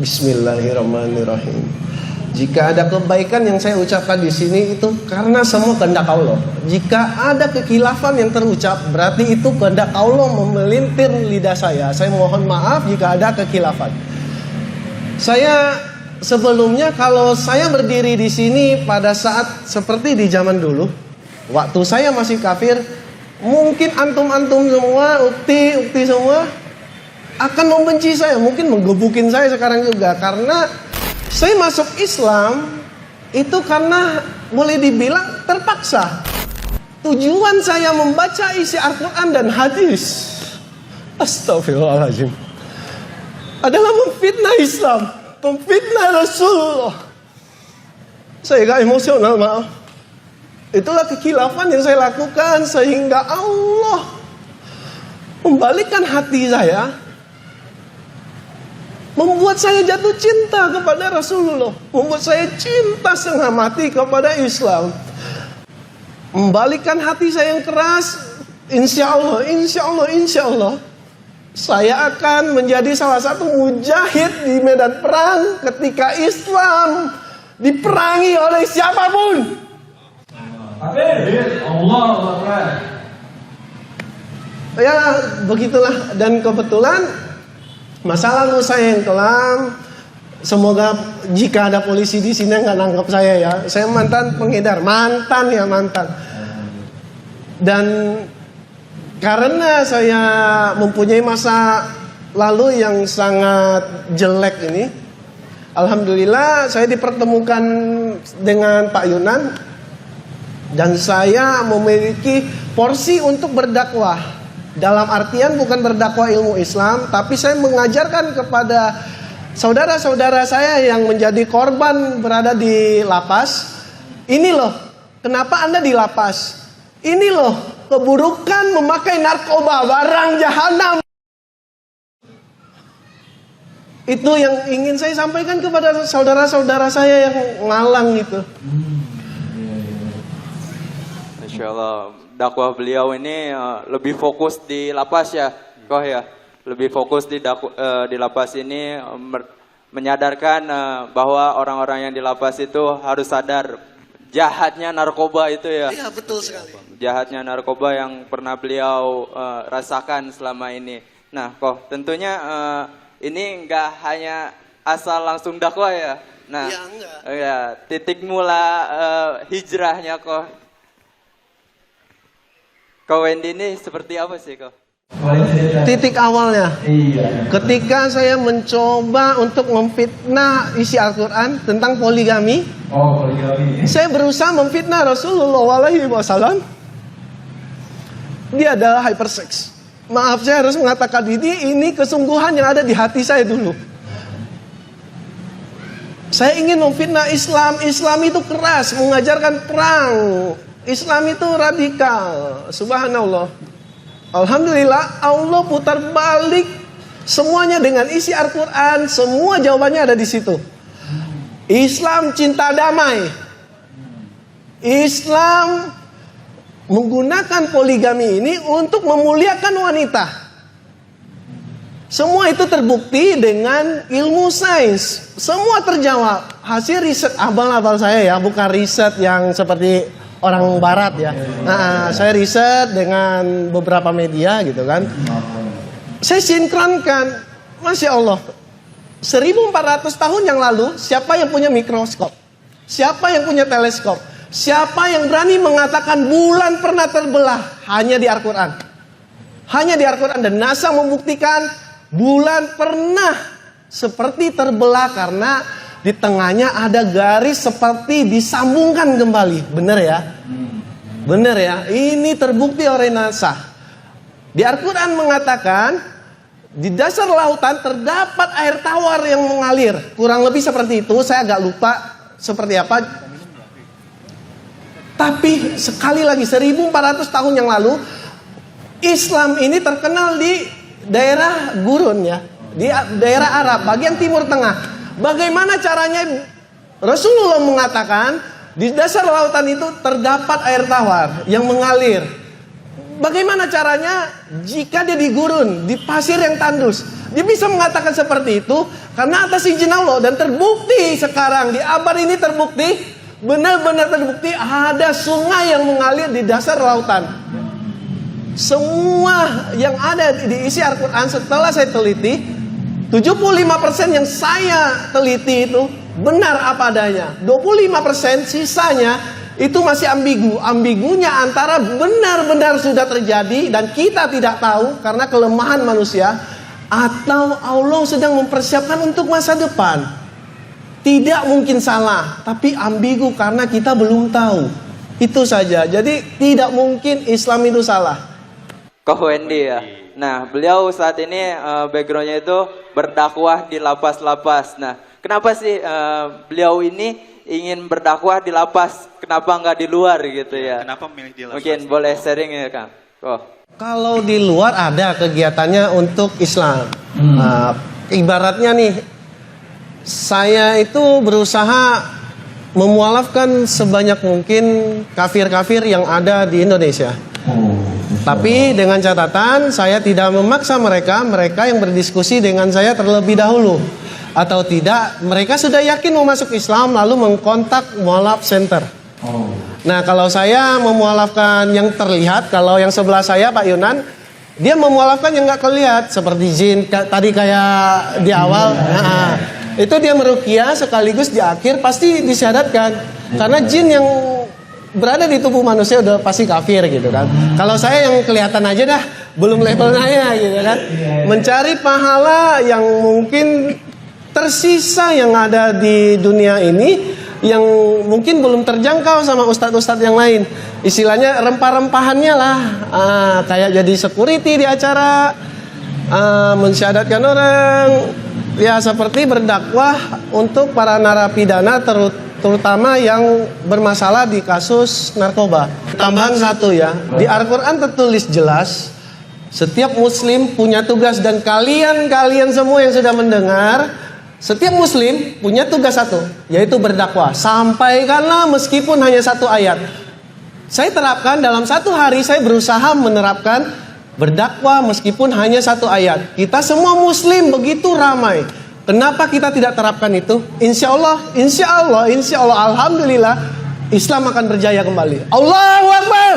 Bismillahirrahmanirrahim. Jika ada kebaikan yang saya ucapkan di sini itu karena semua kehendak Allah. Jika ada kekhilafan yang terucap, berarti itu kehendak Allah memelintir lidah saya. Saya mohon maaf jika ada kekhilafan. Saya sebelumnya kalau saya berdiri di sini pada saat seperti di zaman dulu, waktu saya masih kafir, mungkin antum-antum semua, ukti semua akan membenci saya, mungkin menggebukin saya sekarang juga karena saya masuk Islam itu karena boleh dibilang terpaksa. Tujuan saya membaca isi Al-Quran dan hadis, astagfirullahaladzim, adalah memfitnah Islam, memfitnah Rasulullah. Saya gak emosional, maaf. Itulah kekhilafan yang saya lakukan sehingga Allah membalikkan hati saya, membuat saya jatuh cinta kepada Rasulullah, membuat saya cinta setengah mati kepada Islam, membalikkan hati saya yang keras. Insya Allah saya akan menjadi salah satu mujahid di medan perang ketika Islam diperangi oleh siapapun. Allah. Ya begitulah, dan kebetulan masa lalu saya yang kelam. Semoga jika ada polisi di sini nggak nangkap saya ya. Saya mantan pengedar, mantan. Dan karena saya mempunyai masa lalu yang sangat jelek ini, alhamdulillah saya dipertemukan dengan Pak Yunan dan saya memiliki porsi untuk berdakwah. Dalam artian bukan berdakwah ilmu Islam, tapi saya mengajarkan kepada saudara-saudara saya yang menjadi korban berada di lapas. Ini loh, kenapa Anda di lapas? Ini loh, keburukan memakai narkoba, barang jahanam. Itu yang ingin saya sampaikan kepada saudara-saudara saya yang ngalang itu. Masya Allah. Dakwah beliau ini lebih fokus di lapas ya, Koh ya. Lebih fokus di lapas ini menyadarkan bahwa orang-orang yang di lapas itu harus sadar jahatnya narkoba itu ya. Iya, betul sekali. Jahatnya narkoba yang pernah beliau rasakan selama ini. Nah, Koh, tentunya ini enggak hanya asal langsung dakwah ya. Nah, ya, enggak. Ya, titik mula hijrahnya Koh. Kau Wendy ini seperti apa sih kau? Titik awalnya, ketika saya mencoba untuk memfitnah isi Al-Quran tentang poligami. Saya berusaha memfitnah Rasulullah SAW. Dia adalah hypersex. Maaf, saya harus mengatakan ini kesungguhan yang ada di hati saya dulu. Saya ingin memfitnah Islam. Islam itu keras, mengajarkan perang. Islam itu radikal. Subhanallah. Alhamdulillah Allah putar balik semuanya dengan isi Al-Quran. Semua jawabannya ada di situ. Islam cinta damai. Islam menggunakan poligami ini untuk memuliakan wanita. Semua itu terbukti dengan ilmu sains. Semua terjawab. Hasil riset abal-abal saya ya, bukan riset yang seperti orang barat ya. Nah, saya riset dengan beberapa media gitu kan. Saya sinkronkan. Masya Allah, 1400 tahun yang lalu, siapa yang punya mikroskop? Siapa yang punya teleskop? Siapa yang berani mengatakan bulan pernah terbelah? Hanya di Al-Quran. Hanya di Al-Quran. Dan NASA membuktikan bulan pernah seperti terbelah karena di tengahnya ada garis seperti disambungkan kembali. Benar ya? Benar ya? Ini terbukti oleh NASA. Di Al-Quran mengatakan di dasar lautan terdapat air tawar yang mengalir. Kurang lebih seperti itu. Saya agak lupa seperti apa. Tapi sekali lagi 1400 tahun yang lalu Islam ini terkenal di daerah gurun ya. Di daerah Arab, bagian timur tengah. Bagaimana caranya? Rasulullah mengatakan di dasar lautan itu terdapat air tawar yang mengalir. Bagaimana caranya jika dia di gurun, di pasir yang tandus? Dia bisa mengatakan seperti itu karena atas izin Allah, dan terbukti sekarang di abad ini terbukti, benar-benar terbukti ada sungai yang mengalir di dasar lautan. Semua yang ada di isi Al-Quran setelah saya teliti, 75% yang saya teliti itu benar apa adanya. 25% sisanya itu masih ambigu. Ambigunya antara benar-benar sudah terjadi dan kita tidak tahu karena kelemahan manusia, atau Allah sedang mempersiapkan untuk masa depan. Tidak mungkin salah, tapi ambigu karena kita belum tahu. Itu saja. Jadi tidak mungkin Islam itu salah. Koh Wendy ya. Nah, beliau saat ini backgroundnya itu berdakwah di lapas-lapas. Nah, kenapa sih beliau ini ingin berdakwah di lapas? Kenapa nggak di luar gitu ya? Kenapa memilih di lapas? Mungkin boleh sharing ya Kang. Kalau di luar ada kegiatannya untuk Islam. Ibaratnya nih, saya itu berusaha memualafkan sebanyak mungkin kafir-kafir yang ada di Indonesia. Tapi dengan catatan saya tidak memaksa mereka yang berdiskusi dengan saya terlebih dahulu. Atau tidak, mereka sudah yakin mau masuk Islam lalu mengkontak mualaf center. Nah, kalau saya memualafkan yang terlihat, kalau yang sebelah saya Pak Yunan, dia memualafkan yang nggak kelihatan seperti jin tadi kayak di awal. Nah, itu dia meruqyah sekaligus di akhir pasti disyahadatkan. Karena jin yang berada di tubuh manusia udah pasti kafir gitu kan. Kalau saya yang kelihatan aja dah, belum level saya gitu kan. Mencari pahala yang mungkin tersisa yang ada di dunia ini, yang mungkin belum terjangkau sama ustadz-ustadz yang lain. Istilahnya rempah-rempahannya lah, kayak jadi security di acara, mensyahadatkan orang, ya seperti berdakwah untuk para narapidana terutama yang bermasalah di kasus narkoba. Tambahan satu ya, di Al-Quran tertulis jelas, setiap muslim punya tugas, dan kalian semua yang sudah mendengar, setiap muslim punya tugas satu, yaitu berdakwah. Sampaikanlah meskipun hanya satu ayat. Saya terapkan dalam satu hari, saya berusaha menerapkan berdakwah meskipun hanya satu ayat. Kita semua muslim begitu ramai. Kenapa kita tidak terapkan itu? Insya Allah, alhamdulillah, Islam akan berjaya kembali. Allahu Akbar.